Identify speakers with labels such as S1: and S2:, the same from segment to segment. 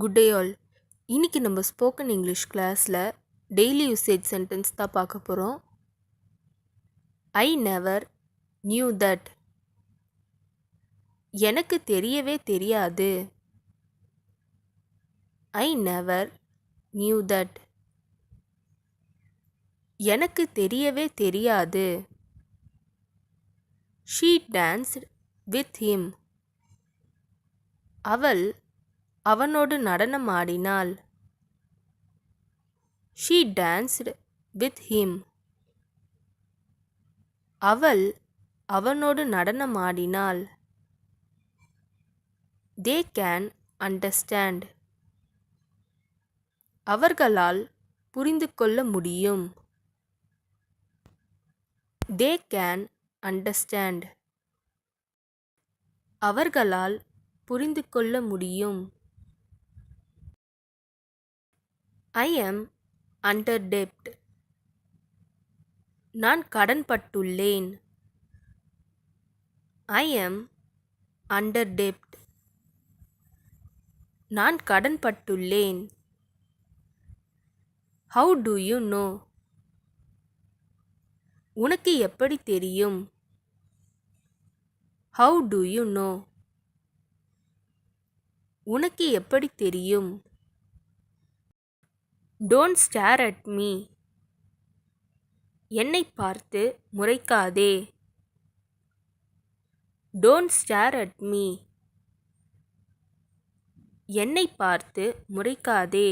S1: Good day all. இன்னைக்கு நம்ம spoken English கிளாஸில் டெய்லி யூசேஜ் சென்டென்ஸ் தான் பார்க்க போகிறோம். I never knew that. எனக்கு தெரியவே தெரியாது. I never knew that. எனக்கு தெரியவே தெரியாது. She danced with him. அவள் அவனோடு நடனமாடினாள். She danced with him. அவள் அவனோடு நடனமாடினாள். They can understand. அவர்களால் புரிந்து கொள்ள முடியும். They can understand. அவர்களால் புரிந்து கொள்ள முடியும். ஐ am under debt. நான் கடன்பட்டுள்ளேன். ஐ am under debt. நான் கடன்பட்டுள்ளேன். How do you know? உனக்கு எப்படி தெரியும்? How do you know? உனக்கு எப்படி தெரியும்? Don't stare at me. என்னை பார்த்து முறைக்காதே. Don't stare at me. என்னை பார்த்து முறைக்காதே.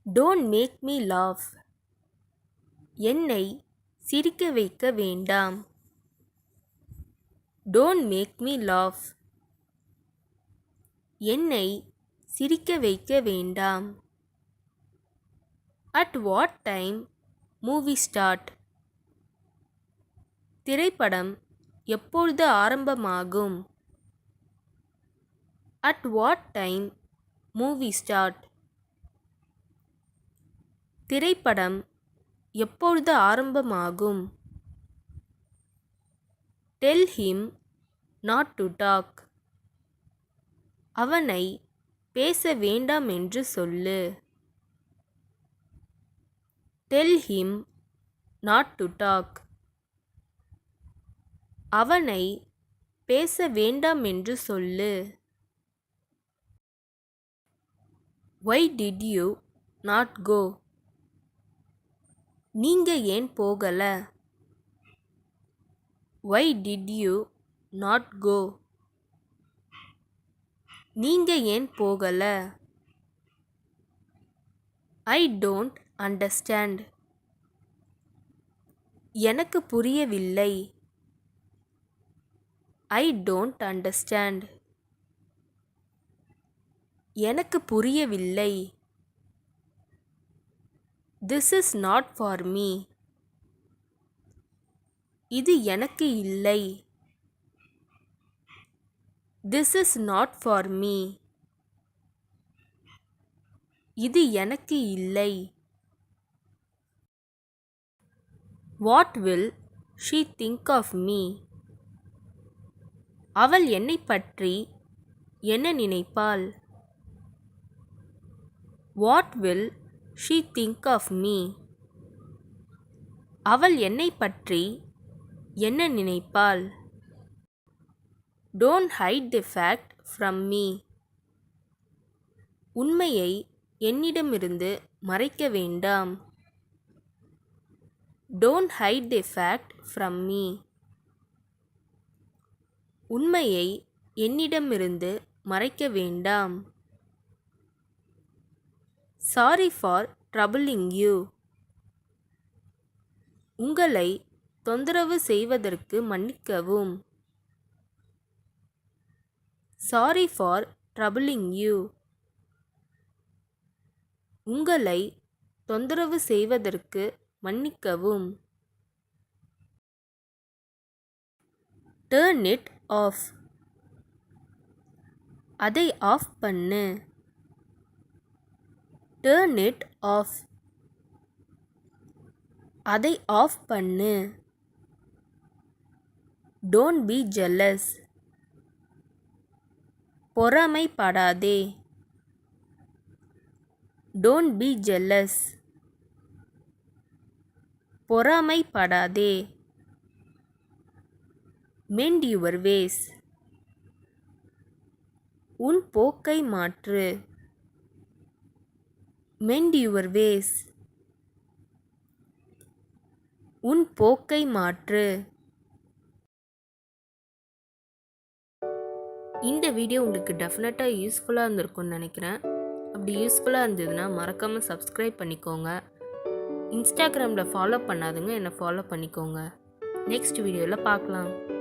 S1: Don't make me laugh. என்னை சிரிக்க வைக்க வேண்டாம். Don't make me laugh. என்னை சிரிக்க வைக்க வேண்டாம். At what time movie start? திரைப்படம் எப்பொழுது ஆரம்பமாகும்? At what time movie start? திரைப்படம் எப்பொழுது ஆரம்பமாகும்? Tell him not to talk. அவனை பேச வேண்டாம் என்று சொல்லு. Tell him not to talk. அவனை பேச வேண்டாம் என்று சொல்லு. Why did you not go? நீங்க ஏன் போகல? Why did you not go? நீங்க ஏன் போகல? I don't understand. எனக்கு புரியவில்லை. I don't understand. எனக்கு புரியவில்லை. This is not for me. இது எனக்கு இல்லை. This is not for me. இது எனக்கு இல்லை. What will she think of me? அவள் என்னை பற்றி என்ன நினைப்பாள்? What will she think of me? அவள் என்னை பற்றி என்ன நினைப்பாள்? Don't hide the fact from me. உண்மையை என்னிடமிருந்து மறைக்க வேண்டாம். Don't hide the fact from me. உண்மையை என்னிடமிருந்து மறைக்க வேண்டாம். Sorry for troubling you. உங்களை தொந்தரவு செய்வதற்கு மன்னிக்கவும். Sorry for troubling you. உங்களை தொந்தரவு செய்வதற்கு மன்னிக்கவும். Turn it off. அதை ஆஃப் பண்ணு. Turn it off. அதை ஆஃப் பண்ணு. Don't be jealous. பொறாமைப்படாதே. Don't be jealous. பொறாமைப்படாதே. Mend your ways. உன் போக்கை மாற்று. Mend your ways. உன் போக்கை மாற்று. இந்த வீடியோ உங்களுக்கு டெஃபினட்டாக யூஸ்ஃபுல்லாக இருந்திருக்கும்னு நினைக்கிறேன். அப்படி யூஸ்ஃபுல்லாக இருந்ததுன்னா மறக்காமல் சப்ஸ்கிரைப் பண்ணிக்கோங்க. இன்ஸ்டாகிராமில் ஃபாலோ பண்ணாதுங்க, என்னை ஃபாலோ பண்ணிக்கோங்க. நெக்ஸ்ட் வீடியோவில் பார்க்கலாம்.